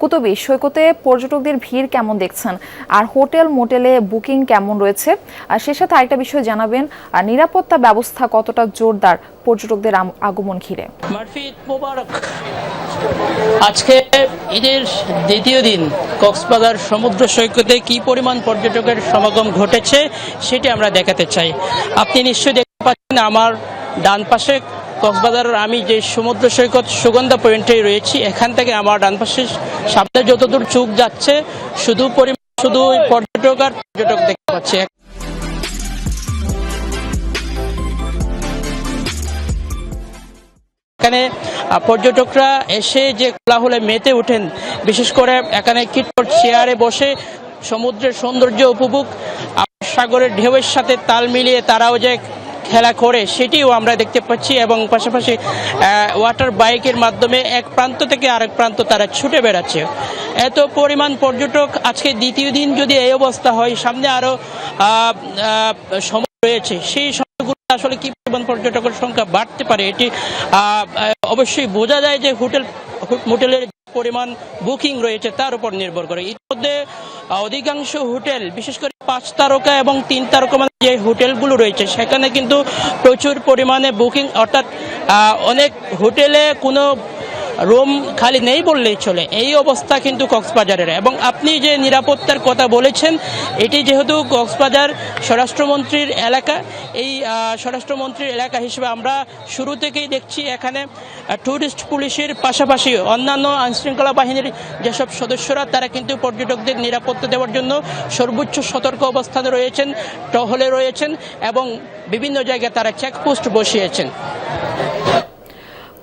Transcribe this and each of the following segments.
কুতুবী সৈকতে পর্যটকদের ভিড় কেমন দেখছেন, আর হোটেল মোটেলে বুকিং কেমন রয়েছে, আর সে সাথে আরেকটা বিষয় জানাবেন, আর নিরাপত্তা ব্যবস্থা কতটা জোরদার পর্যটকদের আগমন ঘিরে। মারফিদ মোবারক। আজকে ঈদের দ্বিতীয় দিন কক্সবাজার সমুদ্র সৈকতে কি পরিমাণ পর্যটকের সমাগম ঘটেছে সেটি আমরা দেখাতে চাই। আপনি নিশ্চয়ই দেখতে পাচ্ছেন আমার ডান পাশে কক্সবাজারের আমি যে সমুদ্র সৈকত সুগন্ধা পয়েন্টে রয়েছি, এখান থেকে আমার ডান পাশে সামনে যতদূর চোখ যাচ্ছে শুধু পর্যটক আর পর্যটক দেখতে পাচ্ছি। এখানে পর্যটকরা এসে যে কোলাহলে মেতে ওঠেন, বিশেষ করে এখানে কিটপট চেয়ারে বসে সমুদ্রের সৌন্দর্য উপভোগ, সাগরের ঢেউয়ের সাথে তাল মিলিয়ে তারাও যে খেলা করে সেটিও আমরা দেখতে পাচ্ছি, এবং পাশাপাশি ওয়াটার বাইকের মাধ্যমে এক প্রান্ত থেকে আরেক প্রান্ত তারা ছুটে বেড়াচ্ছে। এত পরিমাণ পর্যটক আজকে দ্বিতীয় দিন যদি এই অবস্থা হয়, সামনে আরো সময় রয়েছে, সেই সময়গুলো আসলে কি পরিমাণ পর্যটকের সংখ্যা বাড়তে পারে এটি অবশ্যই বোঝা যায় যে হোটেলের পরিমাণ বুকিং রয়েছে তার উপর নির্ভর করে। ইতিমধ্যে অধিকাংশ হোটেল, বিশেষ করে 5 তারকা এবং 3 তারকা যে হোটেলগুলো রয়েছে সেখানে কিন্তু প্রচুর পরিমাণে বুকিং, অর্থাৎ অনেক হোটেলে কোনো রুম খালি নেই বললেই চলে, এই অবস্থা কিন্তু কক্সবাজারের। এবং আপনি যে নিরাপত্তার কথা বলেছেন, এটি যেহেতু কক্সবাজার স্বরাষ্ট্রমন্ত্রীর এলাকা, এই স্বরাষ্ট্রমন্ত্রীর এলাকা হিসেবে আমরা শুরু থেকেই দেখছি এখানে টুরিস্ট পুলিশের পাশাপাশি অন্যান্য আইনশৃঙ্খলা বাহিনীর যেসব সদস্যরা তারা কিন্তু পর্যটকদের নিরাপত্তা দেওয়ার জন্য সর্বোচ্চ সতর্ক অবস্থানে রয়েছেন, টহলে রয়েছেন, এবং বিভিন্ন জায়গায় তারা চেকপোস্ট বসিয়েছেন।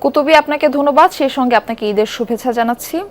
কুতুবী, আপনাকে ধন্যবাদ, সেই সঙ্গে আপনাকে ঈদের শুভেচ্ছা জানাচ্ছি।